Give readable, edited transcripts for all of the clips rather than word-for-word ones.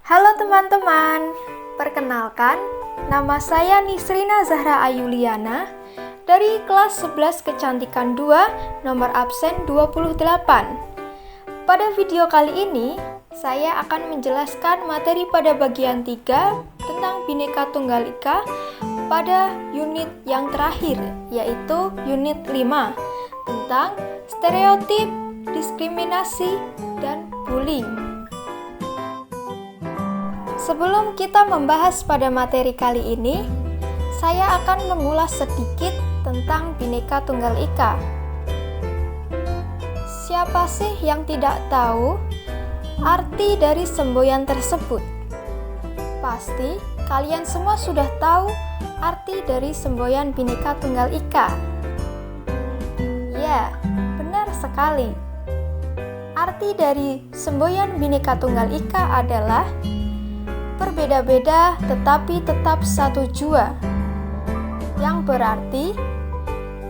Halo teman-teman, perkenalkan, nama saya Nisrina Zahra Ayuliana dari kelas 11 Kecantikan 2, nomor absen 28. Pada video kali ini, saya akan menjelaskan materi pada bagian 3 tentang Bhinneka Tunggal Ika pada unit yang terakhir, yaitu unit 5, tentang stereotip, diskriminasi, dan bullying. Sebelum kita membahas pada materi kali ini, saya akan mengulas sedikit tentang Bhinneka Tunggal Ika. Siapa sih yang tidak tahu arti dari semboyan tersebut? Pasti kalian semua sudah tahu arti dari semboyan Bhinneka Tunggal Ika. Ya, benar sekali. Arti dari semboyan Bhinneka Tunggal Ika adalah berbeda-beda tetapi tetap satu jua, yang berarti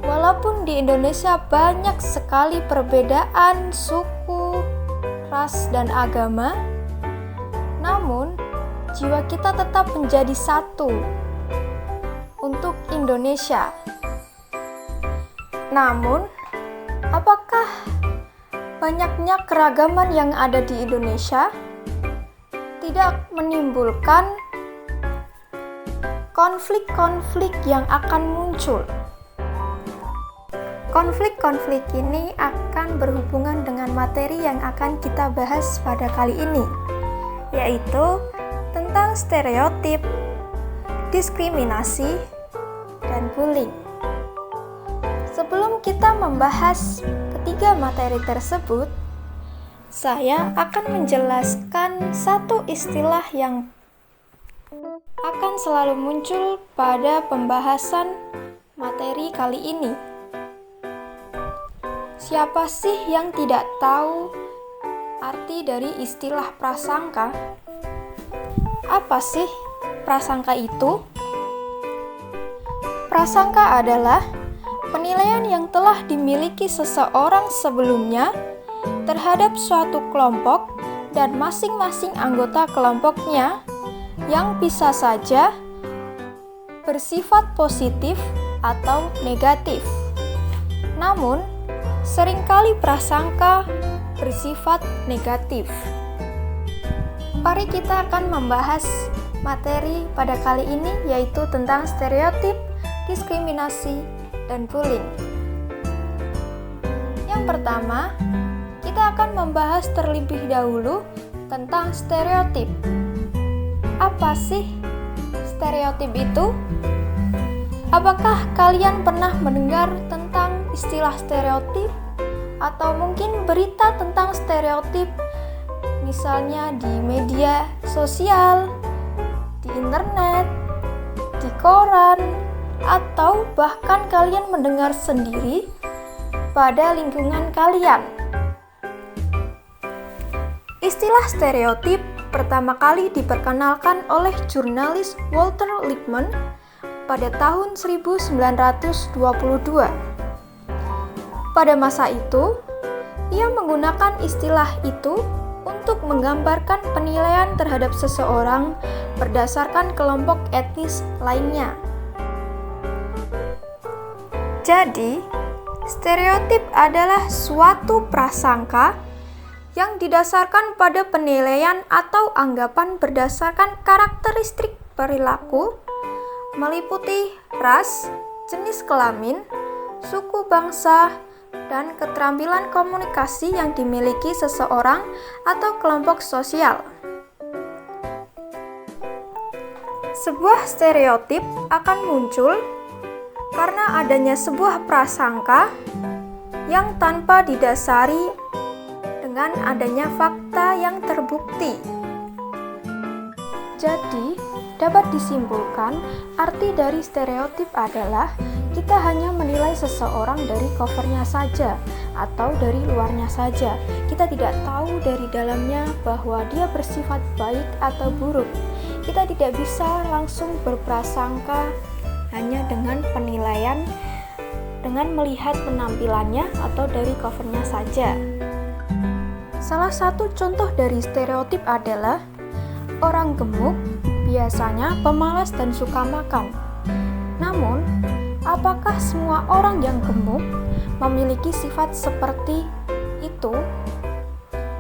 walaupun di Indonesia banyak sekali perbedaan suku, ras, dan agama, namun jiwa kita tetap menjadi satu untuk Indonesia. Namun, apakah banyaknya keragaman yang ada di Indonesia tidak menimbulkan konflik-konflik yang akan muncul? Konflik-konflik ini akan berhubungan dengan materi yang akan kita bahas pada kali ini, yaitu tentang stereotip, diskriminasi, dan bullying. Sebelum kita membahas ketiga materi tersebut, saya akan menjelaskan satu istilah yang akan selalu muncul pada pembahasan materi kali ini. Siapa sih yang tidak tahu arti dari istilah prasangka? Apa sih prasangka itu? Prasangka adalah penilaian yang telah dimiliki seseorang sebelumnya terhadap suatu kelompok dan masing-masing anggota kelompoknya yang bisa saja bersifat positif atau negatif. Namun, seringkali prasangka bersifat negatif. Mari kita akan membahas materi pada kali ini, yaitu tentang stereotip, diskriminasi, dan bullying. Yang pertama, kita akan membahas terlebih dahulu tentang stereotip. Apa sih stereotip itu? Apakah kalian pernah mendengar tentang istilah stereotip? Atau mungkin berita tentang stereotip, misalnya di media sosial, di internet, di koran, atau bahkan kalian mendengar sendiri pada lingkungan kalian? Istilah stereotip pertama kali diperkenalkan oleh jurnalis Walter Lippmann pada tahun 1922. Pada masa itu, ia menggunakan istilah itu untuk menggambarkan penilaian terhadap seseorang berdasarkan kelompok etnis lainnya. Jadi, stereotip adalah suatu prasangka yang didasarkan pada penilaian atau anggapan berdasarkan karakteristik perilaku, meliputi ras, jenis kelamin, suku bangsa, dan keterampilan komunikasi yang dimiliki seseorang atau kelompok sosial. Sebuah stereotip akan muncul karena adanya sebuah prasangka yang tanpa didasari dengan adanya fakta yang terbukti. Jadi, dapat disimpulkan arti dari stereotip adalah kita hanya menilai seseorang dari covernya saja atau dari luarnya saja. Kita tidak tahu dari dalamnya bahwa dia bersifat baik atau buruk. Kita tidak bisa langsung berprasangka hanya dengan penilaian dengan melihat penampilannya atau dari covernya saja. Salah satu contoh dari stereotip adalah Orang gemuk biasanya pemalas dan suka makan. Namun, apakah semua orang yang gemuk memiliki sifat seperti itu?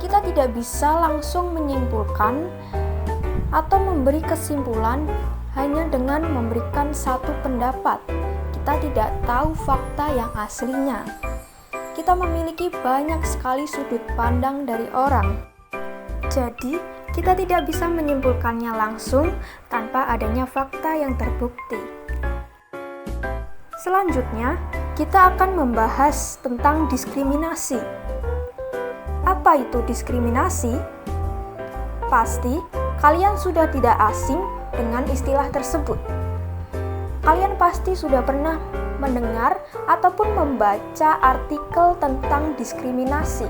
Kita tidak bisa langsung menyimpulkan atau memberi kesimpulan hanya dengan memberikan satu pendapat. Kita tidak tahu fakta yang aslinya. Kita memiliki banyak sekali sudut pandang dari orang. Jadi, kita tidak bisa menyimpulkannya langsung tanpa adanya fakta yang terbukti. Selanjutnya, kita akan membahas tentang diskriminasi. Apa itu diskriminasi? Pasti kalian sudah tidak asing dengan istilah tersebut. Kalian pasti sudah pernah mendengar ataupun membaca artikel tentang diskriminasi.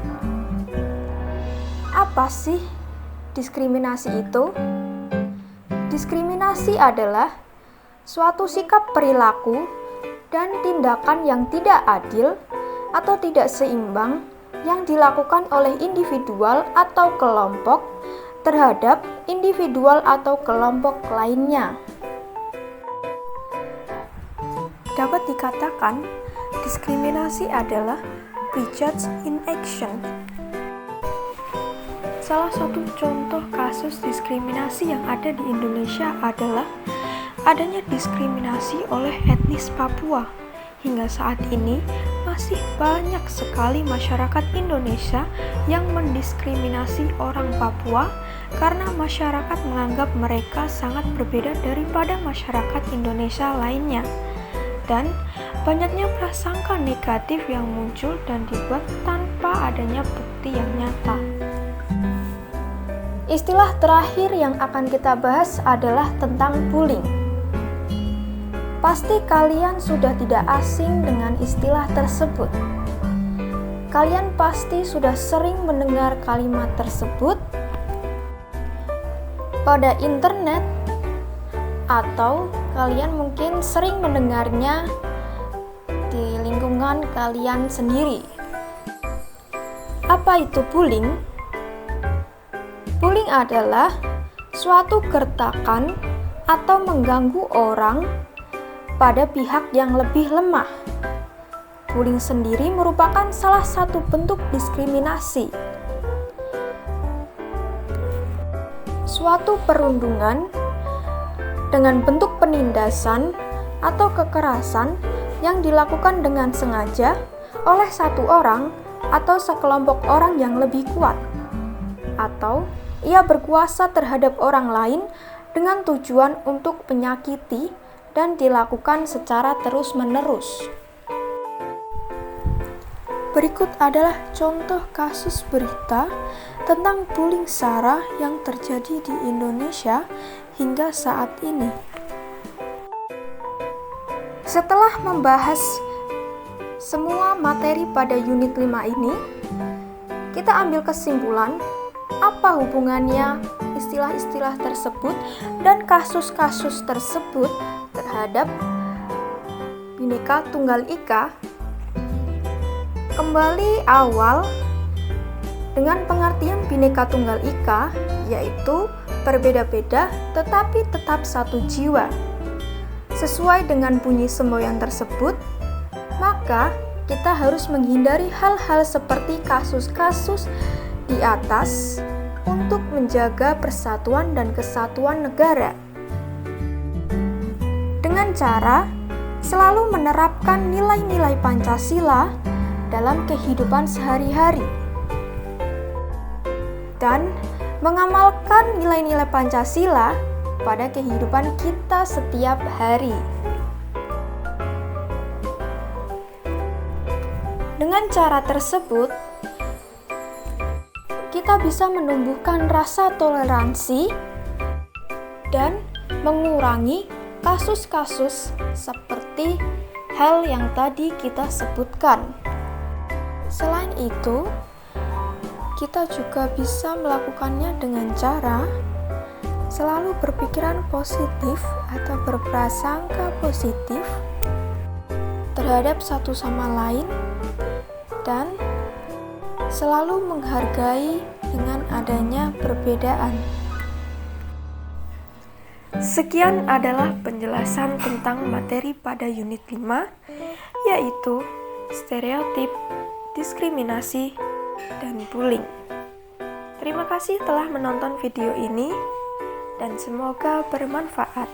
Apa sih diskriminasi itu? Diskriminasi adalah suatu sikap perilaku dan tindakan yang tidak adil atau tidak seimbang yang dilakukan oleh individual atau kelompok terhadap individual atau kelompok lainnya. Dapat dikatakan, diskriminasi adalah prejudice in action. Salah satu contoh kasus diskriminasi yang ada di Indonesia adalah adanya diskriminasi oleh etnis Papua. Hingga saat ini, masih banyak sekali masyarakat Indonesia yang mendiskriminasi orang Papua karena masyarakat menganggap mereka sangat berbeda daripada masyarakat Indonesia lainnya. Dan banyaknya prasangka negatif yang muncul dan dibuat tanpa adanya bukti yang nyata. Istilah terakhir yang akan kita bahas adalah tentang bullying. Pasti kalian sudah tidak asing dengan istilah tersebut. Kalian pasti sudah sering mendengar kalimat tersebut pada internet, atau kalian mungkin sering mendengarnya di lingkungan kalian sendiri. Apa itu bullying? Bullying adalah suatu gertakan atau mengganggu orang pada pihak yang lebih lemah. Bullying sendiri merupakan salah satu bentuk diskriminasi. Suatu perundungan dengan bentuk penindasan atau kekerasan yang dilakukan dengan sengaja oleh satu orang atau sekelompok orang yang lebih kuat, atau ia berkuasa terhadap orang lain dengan tujuan untuk menyakiti dan dilakukan secara terus-menerus. Berikut adalah contoh kasus berita tentang bullying SARA yang terjadi di Indonesia hingga saat ini. Setelah membahas semua materi pada unit 5 ini, kita ambil kesimpulan apa hubungannya istilah-istilah tersebut dan kasus-kasus tersebut terhadap Bhinneka Tunggal Ika. Kembali awal dengan pengertian Bhinneka Tunggal Ika, yaitu berbeda-beda tetapi tetap satu jiwa. Sesuai dengan bunyi semboyan tersebut, maka kita harus menghindari hal-hal seperti kasus-kasus di atas untuk menjaga persatuan dan kesatuan negara. Dengan cara selalu menerapkan nilai-nilai Pancasila dalam kehidupan sehari-hari dan mengamalkan nilai-nilai Pancasila pada kehidupan kita setiap hari. Dengan cara tersebut, kita bisa menumbuhkan rasa toleransi dan mengurangi kasus-kasus seperti hal yang tadi kita sebutkan. Selain itu, kita juga bisa melakukannya dengan cara selalu berpikiran positif atau berprasangka positif terhadap satu sama lain dan selalu menghargai dengan adanya perbedaan. Sekian adalah penjelasan tentang materi pada unit 5, yaitu stereotip, diskriminasi, dan bullying. Terima kasih telah menonton video ini, dan semoga bermanfaat.